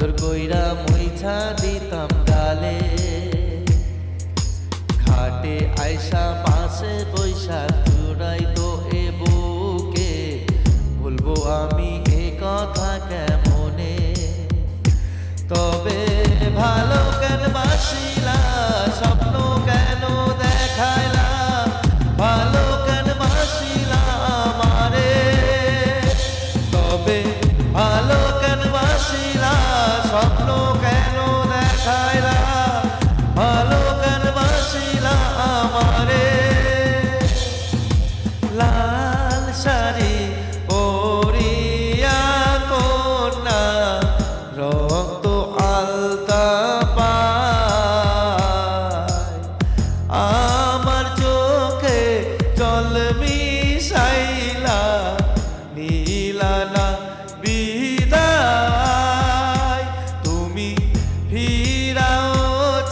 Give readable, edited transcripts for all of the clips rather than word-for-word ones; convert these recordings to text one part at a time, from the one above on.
আদর কইরা মুইছা দিতাম গালে, ঘাটে আইসা পাশে বৈশা চুরাইতো এ বুকে, বলবো আমি এ কথা কেমনে। তবে ভালো কেন বাসিলা, স্বপ্ন কেন দেখাইলা, ভালো কেন বাসিলা আমারে। তবে ভালো কেন বাসিলা, স্বপ্ন কেন দেখাইলা, ভালো কেন বাসিলা আমারে। লাল শাড়ি পরিয়া কন্যা রক্ত আলতা পায়, আমার চোখে জল মিশাইলা নীলা না বিদায়। তুমি ফিরাও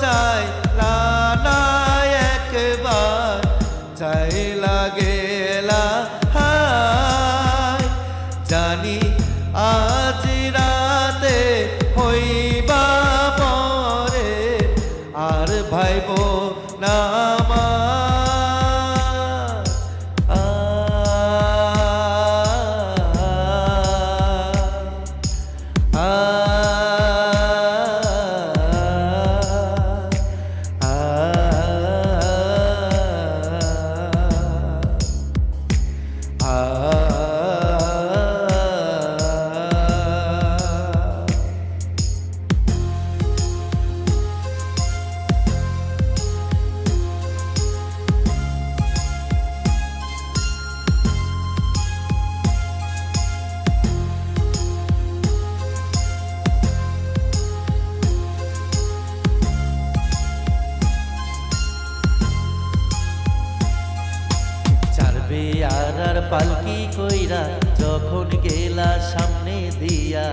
চাইলা না একবার, চাইলা গেলা হায়। জানি আজ রাতে হইবা পরে, আর ভাইব না আর পালকি কইরা যখন গেলা সামনে দিয়া,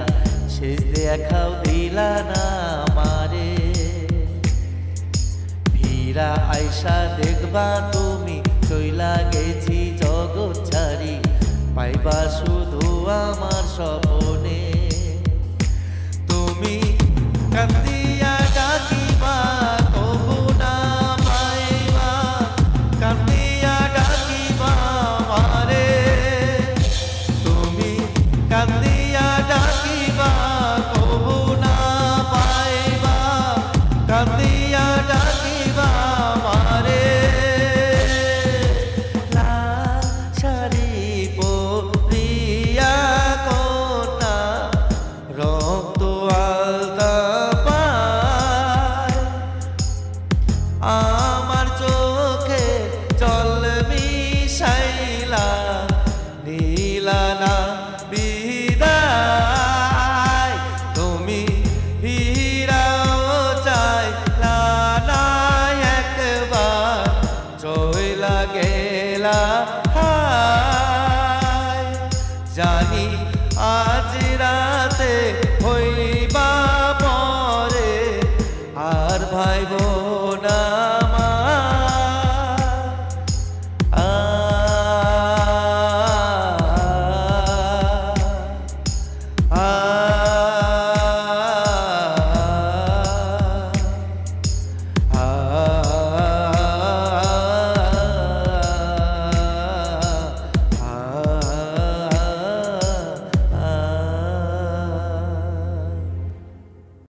শেষ দেখাও দিলা না আমারে। ফিরা আইসা দেখবা তুমি চইলা গেছি জগৎ ছাড়ি, পাইবা শুধু আমার স্বপ্নে। তুমি কান্দিয়া ডাকিবা তবু না পাইবা, কান্দিয়া ডাকিবা আমারে। তুমি কান্দিয়া ডাকিবা তবু না পাইবা, কান্দিয়া ডাকিবা আমারে। লাল শাড়ি পরিয়া কন্যা রক্ত আলতা পায়, আমার চোখে জল মিশাইলা নীলা না বিদায়। তুমি ফিরাও চাইলা না একবার, চইলা গেলা হায়। জানি আজ রাতে হইবা পরে, আর ভাইব